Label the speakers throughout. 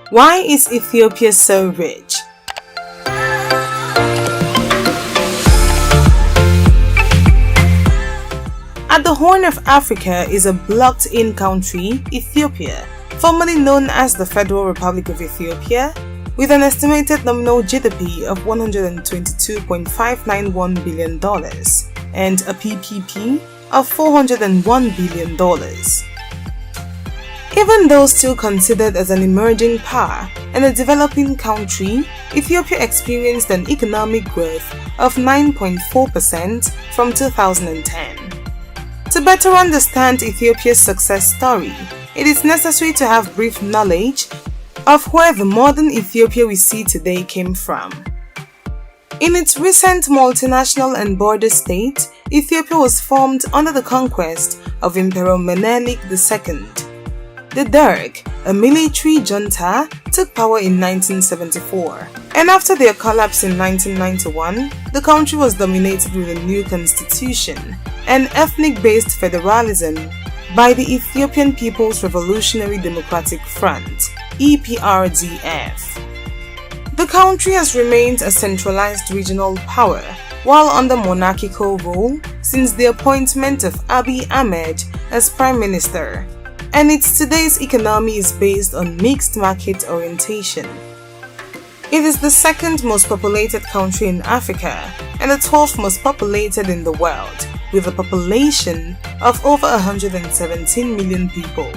Speaker 1: Why is Ethiopia so rich? At the Horn of Africa is a blocked-in country, Ethiopia, formerly known as the Federal Republic of Ethiopia, with an estimated nominal GDP of $122.591 billion and a PPP of $401 billion. Even though still considered as an emerging power and a developing country, Ethiopia experienced an economic growth of 9.4% from 2010. To better understand Ethiopia's success story, it is necessary to have brief knowledge of where the modern Ethiopia we see today came from. In its recent multinational and border state, Ethiopia was formed under the conquest of Emperor Menelik II. The Derg, a military junta, took power in 1974, and after their collapse in 1991, the country was dominated with a new constitution and ethnic-based federalism by the Ethiopian People's Revolutionary Democratic Front, EPRDF. The country has remained a centralized regional power while under monarchical rule since the appointment of Abiy Ahmed as Prime Minister, and its today's economy is based on mixed market orientation. It is the second most populated country in Africa and the 12th most populated in the world, with a population of over 117 million people.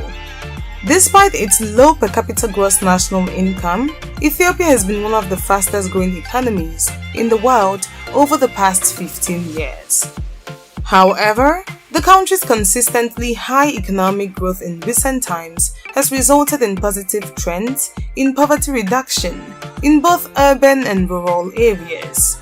Speaker 1: Despite its low per capita gross national income, Ethiopia has been one of the fastest growing economies in the world over the past 15 years. However, the country's consistently high economic growth in recent times has resulted in positive trends in poverty reduction in both urban and rural areas.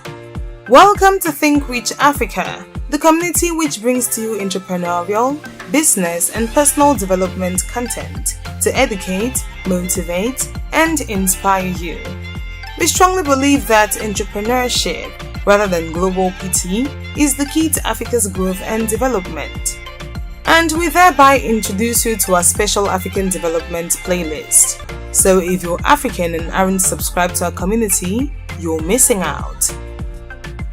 Speaker 1: Welcome to Think Rich Africa, the community which brings to you entrepreneurial, business, and personal development content to educate, motivate, and inspire you. We strongly believe that entrepreneurship, rather than global pity, is the key to Africa's growth and development. And we thereby introduce you to our special African development playlist. So if you're African and aren't subscribed to our community, you're missing out.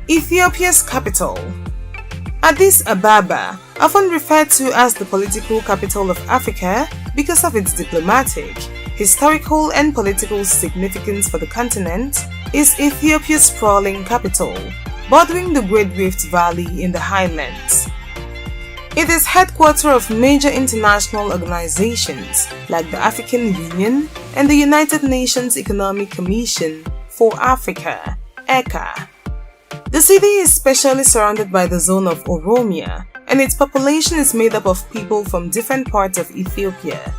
Speaker 1: Ethiopia's capital. Addis Ababa, often referred to as the political capital of Africa because of its diplomatic, historical, and political significance for the continent, is Ethiopia's sprawling capital, bordering the Great Rift Valley in the highlands. It is headquarters of major international organizations like the African Union and the United Nations Economic Commission for Africa, ECA. The city is specially surrounded by the zone of Oromia, and its population is made up of people from different parts of Ethiopia.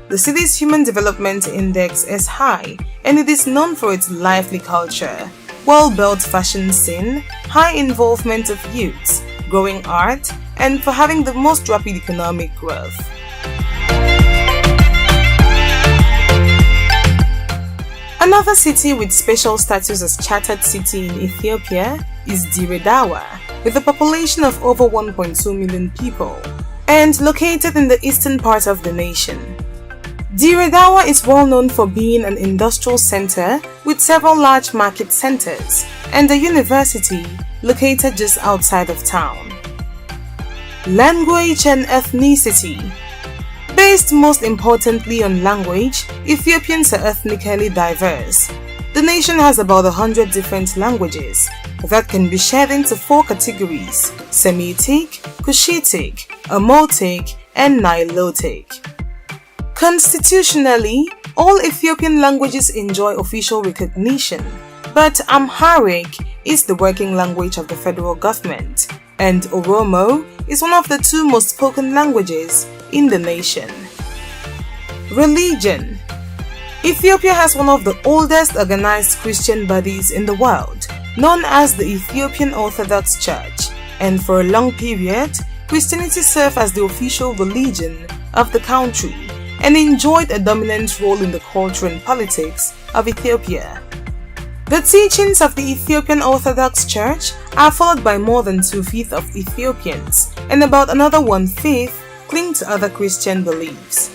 Speaker 1: The city's Human Development Index is high, and it is known for its lively culture, well-built fashion scene, high involvement of youths, growing art, and for having the most rapid economic growth. Another city with special status as chartered city in Ethiopia is Dire Dawa, with a population of over 1.2 million people, and located in the eastern part of the nation. Dire Dawa is well known for being an industrial center with several large market centers and a university located just outside of town. Language and ethnicity. Based most importantly on language, Ethiopians are ethnically diverse. The nation has about 100 different languages that can be shared into 4 categories: Semitic, Cushitic, Omotic, and Nilotic. Constitutionally, all Ethiopian languages enjoy official recognition, but Amharic is the working language of the federal government, and Oromo is one of the 2 most spoken languages in the nation. Religion. Ethiopia has one of the oldest organized Christian bodies in the world, known as the Ethiopian Orthodox Church, and for a long period, Christianity served as the official religion of the country and enjoyed a dominant role in the culture and politics of Ethiopia. The teachings of the Ethiopian Orthodox Church are followed by more than 2/5 of Ethiopians, and about another 1/5 cling to other Christian beliefs.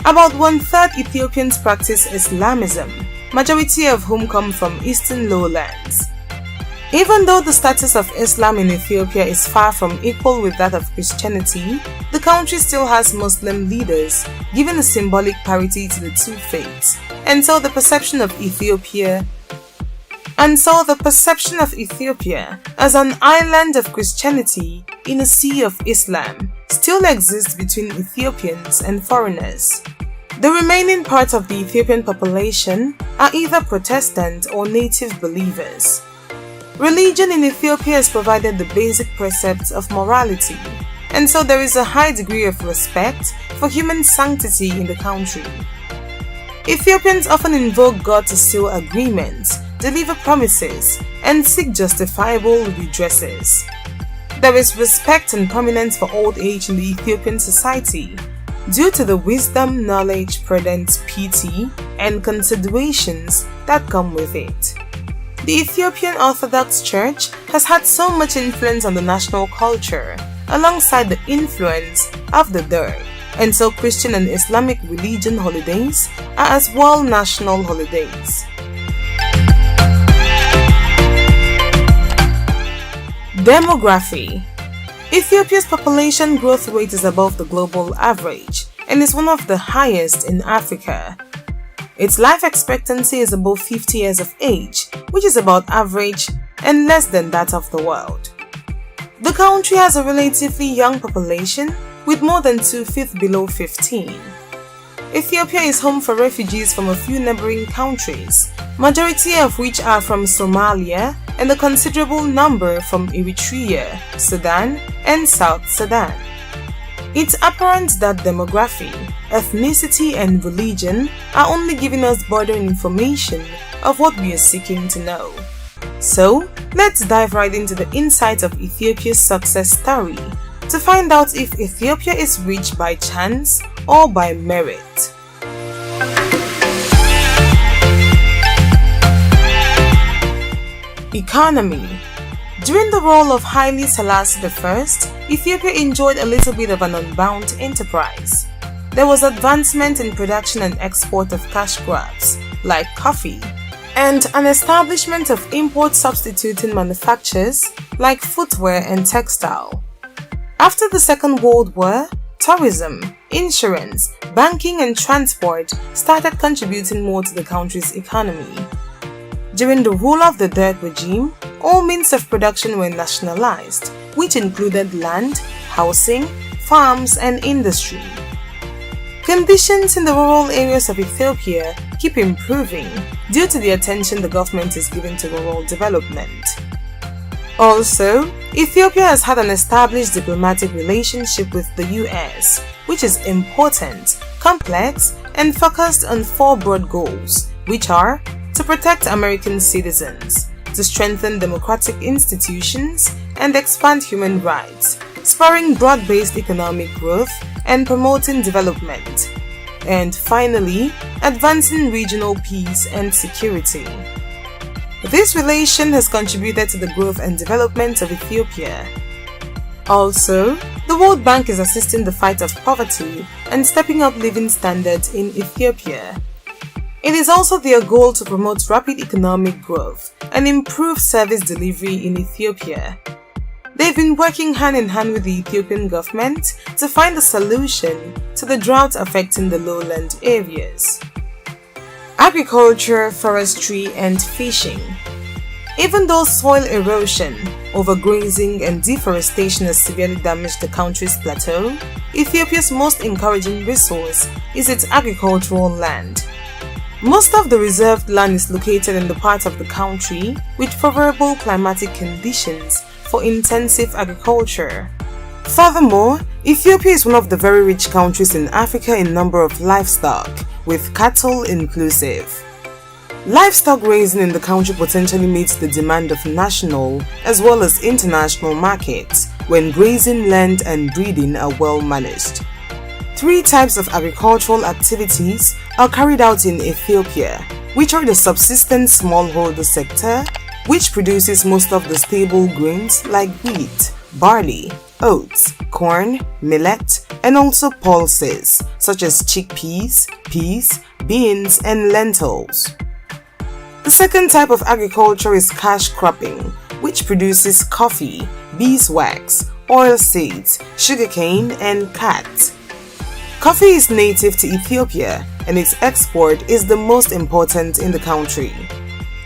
Speaker 1: About 1/3 Ethiopians practice Islamism, majority of whom come from eastern lowlands. Even though the status of Islam in Ethiopia is far from equal with that of Christianity, the country still has Muslim leaders, giving a symbolic parity to the two faiths, and so the perception of Ethiopia as an island of Christianity in a sea of Islam still exists between Ethiopians and foreigners. The remaining part of the Ethiopian population are either Protestant or native believers. Religion in Ethiopia has provided the basic precepts of morality, and so there is a high degree of respect for human sanctity in the country. Ethiopians often invoke God to seal agreements, deliver promises, and seek justifiable redresses. There is respect and prominence for old age in the Ethiopian society due to the wisdom, knowledge, prudence, piety, and considerations that come with it. The Ethiopian Orthodox Church has had so much influence on the national culture, alongside the influence of the Derg, and so Christian and Islamic religion holidays are as well national holidays. Demography. Ethiopia's population growth rate is above the global average and is one of the highest in Africa. Its life expectancy is above 50 years of age, which is about average and less than that of the world. The country has a relatively young population with more than 2/5 below 15. Ethiopia is home for refugees from a few neighboring countries, majority of which are from Somalia and a considerable number from Eritrea, Sudan, and South Sudan. It's apparent that demography, ethnicity, and religion are only giving us border information of what we are seeking to know. So, let's dive right into the insights of Ethiopia's success story to find out if Ethiopia is rich by chance or by merit. Economy. During the rule of Haile Selassie I, Ethiopia enjoyed a little bit of an unbound enterprise. There was advancement in production and export of cash crops, like coffee, and an establishment of import substituting manufactures, like footwear and textile. After the Second World War, tourism, insurance, banking, and transport started contributing more to the country's economy. During the rule of the Derg regime, all means of production were nationalized, which included land, housing, farms, and industry. Conditions in the rural areas of Ethiopia keep improving due to the attention the government is giving to rural development. Also, Ethiopia has had an established diplomatic relationship with the US, which is important, complex, and focused on 4 broad goals, which are to protect American citizens, to strengthen democratic institutions, and expand human rights, spurring broad-based economic growth and promoting development, and finally, advancing regional peace and security. This relation has contributed to the growth and development of Ethiopia. Also, the World Bank is assisting the fight of poverty and stepping up living standards in Ethiopia. It is also their goal to promote rapid economic growth and improve service delivery in Ethiopia. They've been working hand in hand with the Ethiopian government to find a solution to the drought affecting the lowland areas. Agriculture, forestry, and fishing. Even though soil erosion, overgrazing, and deforestation has severely damaged the country's plateau, Ethiopia's most encouraging resource is its agricultural land. Most of the reserved land is located in the part of the country with favorable climatic conditions for intensive agriculture. Furthermore, Ethiopia is one of the very rich countries in Africa in number of livestock, with cattle inclusive. Livestock raising in the country potentially meets the demand of national as well as international markets when grazing land and breeding are well managed. Three types of agricultural activities are carried out in Ethiopia, which are the subsistence smallholder sector, which produces most of the staple grains like wheat, barley, oats, corn, millet, and also pulses such as chickpeas, peas, beans, and lentils. The second type of agriculture is cash cropping, which produces coffee, beeswax, oilseeds, sugarcane, and cat. Coffee is native to Ethiopia and its export is the most important in the country.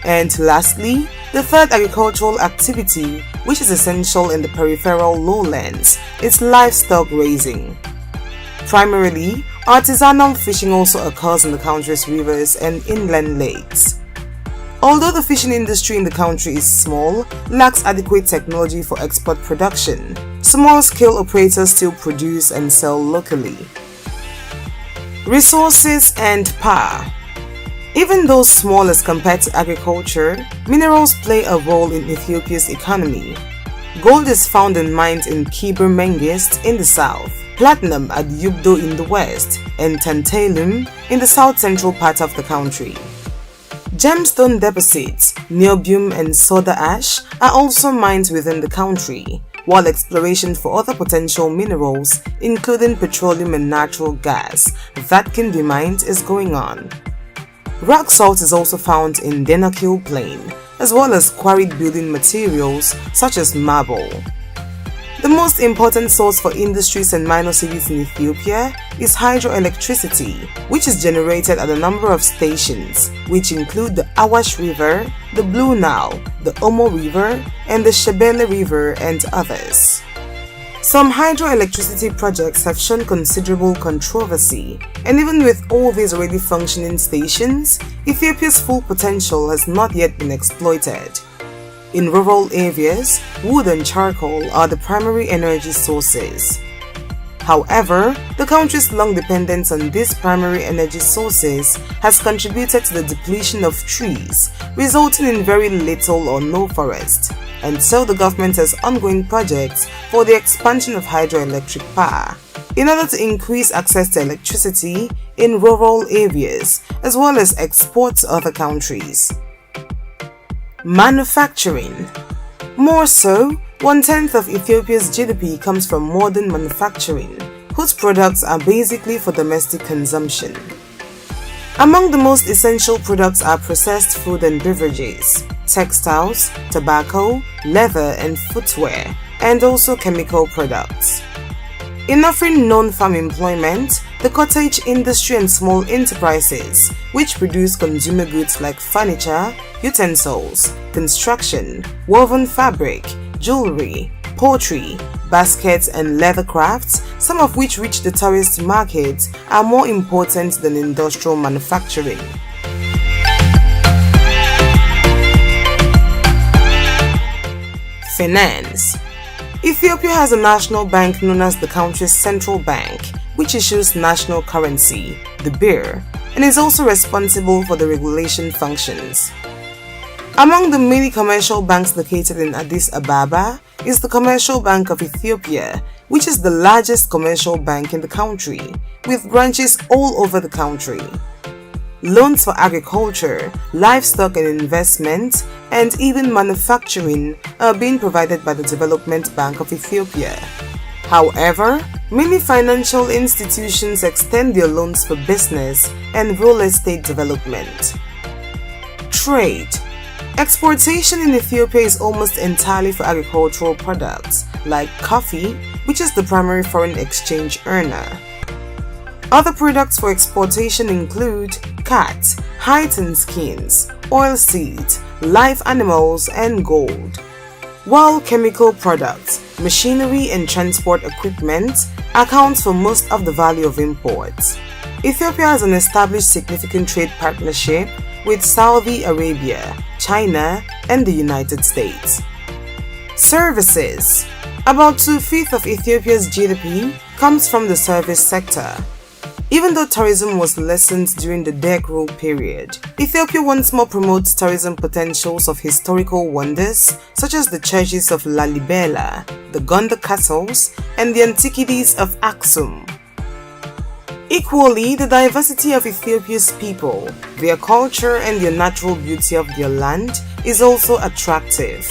Speaker 1: And lastly, the third agricultural activity, which is essential in the peripheral lowlands, is livestock raising. Primarily, artisanal fishing also occurs in the country's rivers and inland lakes. Although the fishing industry in the country is small, lacks adequate technology for export production, small-scale operators still produce and sell locally. Resources and power. Even though small as compared to agriculture, minerals play a role in Ethiopia's economy. Gold is found in mines in Kibir Mengist in the south, platinum at Yubdo in the west, and tantalum in the south-central part of the country. Gemstone deposits, niobium and soda ash are also mined within the country, while exploration for other potential minerals, including petroleum and natural gas, that can be mined is going on. Rock salt is also found in Denakil Plain, as well as quarried building materials such as marble. The most important source for industries and minor cities in Ethiopia is hydroelectricity, which is generated at a number of stations, which include the Awash River, the Blue Nile, the Omo River, and the Shebele River, and others. Some hydroelectricity projects have shown considerable controversy, and even with all these already functioning stations, Ethiopia's full potential has not yet been exploited. In rural areas, wood and charcoal are the primary energy sources. However, the country's long dependence on these primary energy sources has contributed to the depletion of trees, resulting in very little or no forest, and so the government has ongoing projects for the expansion of hydroelectric power, in order to increase access to electricity in rural areas, as well as export to other countries. Manufacturing. More so, 1/10 of Ethiopia's GDP comes from modern manufacturing, whose products are basically for domestic consumption. Among the most essential products are processed food and beverages, textiles, tobacco, leather and footwear, and also chemical products. In offering non-farm employment, the cottage industry and small enterprises, which produce consumer goods like furniture, utensils, construction, woven fabric, jewelry, pottery, baskets and leather crafts, some of which reach the tourist market, are more important than industrial manufacturing. Finance. Ethiopia has a national bank known as the country's central bank, which issues national currency, the birr, and is also responsible for the regulation functions. Among the many commercial banks located in Addis Ababa is the Commercial Bank of Ethiopia, which is the largest commercial bank in the country, with branches all over the country. Loans for agriculture, livestock and investment, and even manufacturing are being provided by the Development Bank of Ethiopia. However, many financial institutions extend their loans for business and real estate development. Trade. Exportation in Ethiopia is almost entirely for agricultural products like coffee, which is the primary foreign exchange earner. Other products for exportation include cat, hides and skins, oilseeds, live animals, and gold. While chemical products, machinery and transport equipment accounts for most of the value of imports. Ethiopia has an established significant trade partnership with Saudi Arabia, China, and the United States. Services. About 2/5 of Ethiopia's GDP comes from the service sector. Even though tourism was lessened during the Derg rule period, Ethiopia once more promotes tourism potentials of historical wonders such as the churches of Lalibela, the Gondar castles, and the antiquities of Aksum. Equally, the diversity of Ethiopia's people, their culture and the natural beauty of their land is also attractive.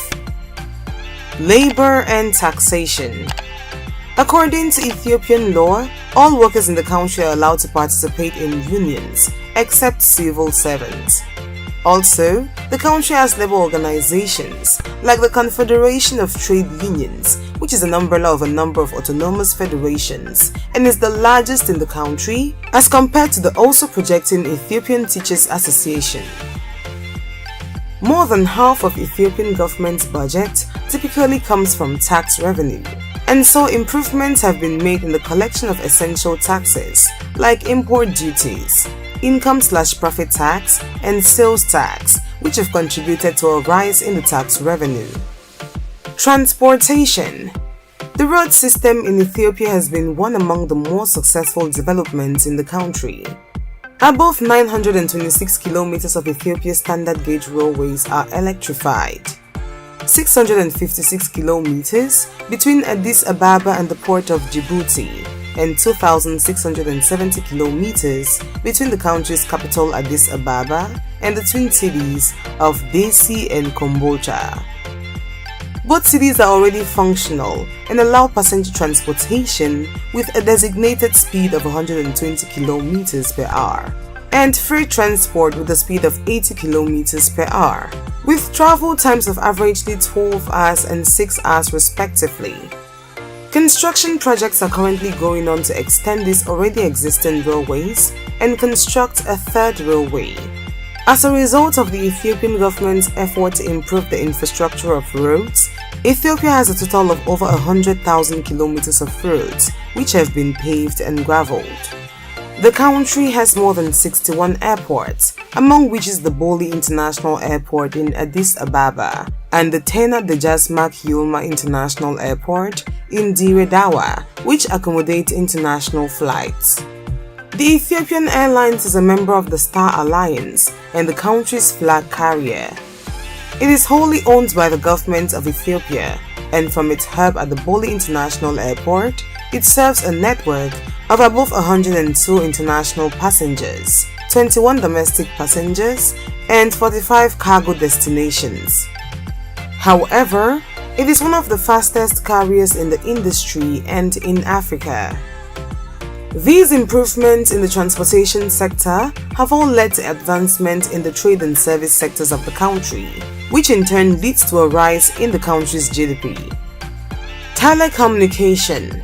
Speaker 1: Labor and taxation. According to Ethiopian law, all workers in the country are allowed to participate in unions, except civil servants. Also, the country has labor organizations like the Confederation of Trade Unions, which is an umbrella of a number of autonomous federations and is the largest in the country as compared to the also projecting Ethiopian Teachers Association. More than half of Ethiopian government's budget typically comes from tax revenue, and so improvements have been made in the collection of essential taxes like import duties, income/profit tax, and sales tax, which have contributed to a rise in the tax revenue. Transportation. The road system in Ethiopia has been one among the more successful developments in the country. Above 926 kilometers of Ethiopia's standard gauge railways are electrified. 656 kilometers between Addis Ababa and the port of Djibouti, and 2,670 kilometers between the country's capital Addis Ababa and the twin cities of Dessie and Kombolcha. Both cities are already functional and allow passenger transportation with a designated speed of 120 kilometers per hour, and freight transport with a speed of 80 kilometers per hour, with travel times of averagely 12 hours and 6 hours respectively. Construction projects are currently going on to extend these already existing railways and construct a third railway. As a result of the Ethiopian government's effort to improve the infrastructure of roads, Ethiopia has a total of over 100,000 kilometers of roads which have been paved and graveled. The country has more than 61 airports, among which is the Bole International Airport in Addis Ababa and the Tena Dejasmak Yilma International Airport in Dire Dawa, which accommodate international flights. The Ethiopian Airlines is a member of the Star Alliance and the country's flag carrier. It is wholly owned by the government of Ethiopia, and from its hub at the Bole International Airport, it serves a network of above 102 international passengers, 21 domestic passengers, and 45 cargo destinations. However, it is one of the fastest carriers in the industry and in Africa. These improvements in the transportation sector have all led to advancement in the trade and service sectors of the country, which in turn leads to a rise in the country's GDP. Telecommunication.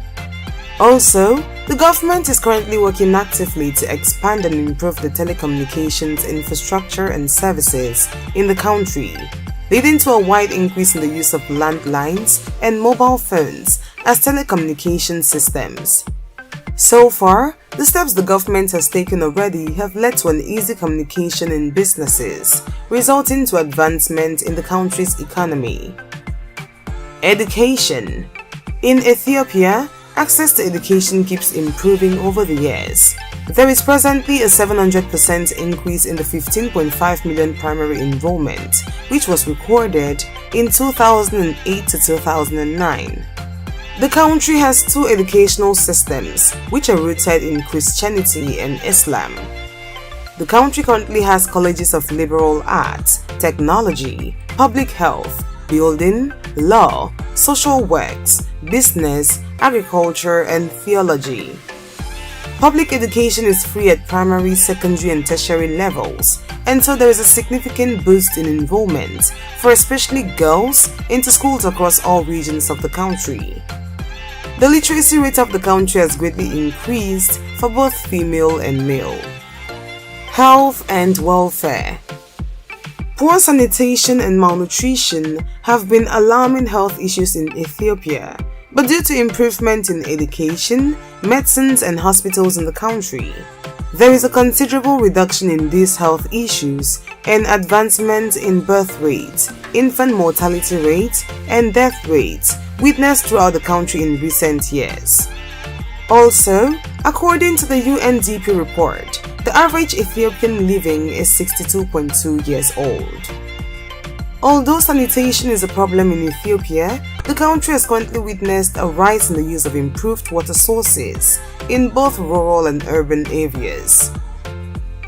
Speaker 1: Also, the government is currently working actively to expand and improve the telecommunications infrastructure and services in the country, leading to a wide increase in the use of landlines and mobile phones as telecommunication systems. So far, the steps the government has taken already have led to an easy communication in businesses, resulting to advancement in the country's economy. Education. In Ethiopia, access to education keeps improving over the years. There is presently a 700% increase in the 15.5 million primary enrollment, which was recorded in 2008 to 2009. The country has two educational systems, which are rooted in Christianity and Islam. The country currently has colleges of liberal arts, technology, public health, building, law, social works, business, agriculture, and theology. Public education is free at primary, secondary, and tertiary levels, and so there is a significant boost in enrollment for especially girls into schools across all regions of the country. The literacy rate of the country has greatly increased for both female and male. Health and welfare. Poor sanitation and malnutrition have been alarming health issues in Ethiopia, but due to improvement in education, medicines, and hospitals in the country, there is a considerable reduction in these health issues and advancement in birth rate, infant mortality rate, and death rate witnessed throughout the country in recent years. Also, according to the UNDP report, the average Ethiopian living is 62.2 years old. Although sanitation is a problem in Ethiopia, the country has currently witnessed a rise in the use of improved water sources in both rural and urban areas.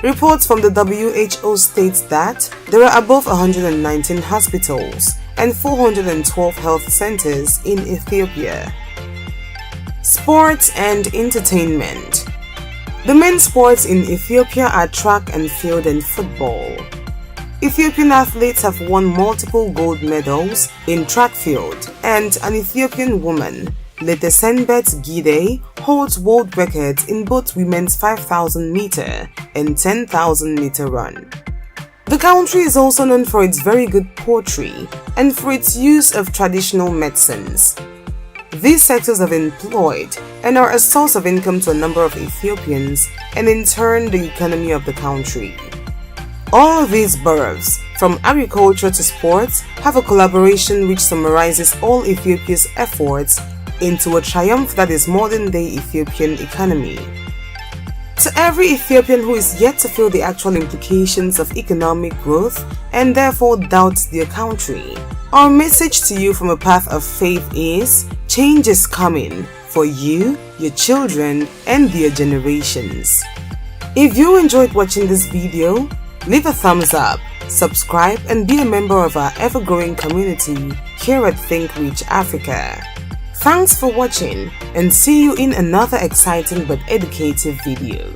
Speaker 1: Reports from the WHO states that there are above 119 hospitals and 412 health centers in Ethiopia. Sports and entertainment. The main sports in Ethiopia are track and field and football. Ethiopian athletes have won multiple gold medals in track field, and an Ethiopian woman, Letesenbet Gide, holds world records in both women's 5,000 meter and 10,000 meter run. The country is also known for its very good poultry and for its use of traditional medicines. These sectors have employed and are a source of income to a number of Ethiopians and in turn the economy of the country. All of these boroughs, from agriculture to sports, have a collaboration which summarizes all Ethiopia's efforts into a triumph that is modern-day Ethiopian economy. To every Ethiopian who is yet to feel the actual implications of economic growth and therefore doubts their country, our message to you from a path of faith is, change is coming for you, your children, and their generations. If you enjoyed watching this video, leave a thumbs up, subscribe, and be a member of our ever-growing community here at Think Rich Africa. Thanks for watching and see you in another exciting but educative video.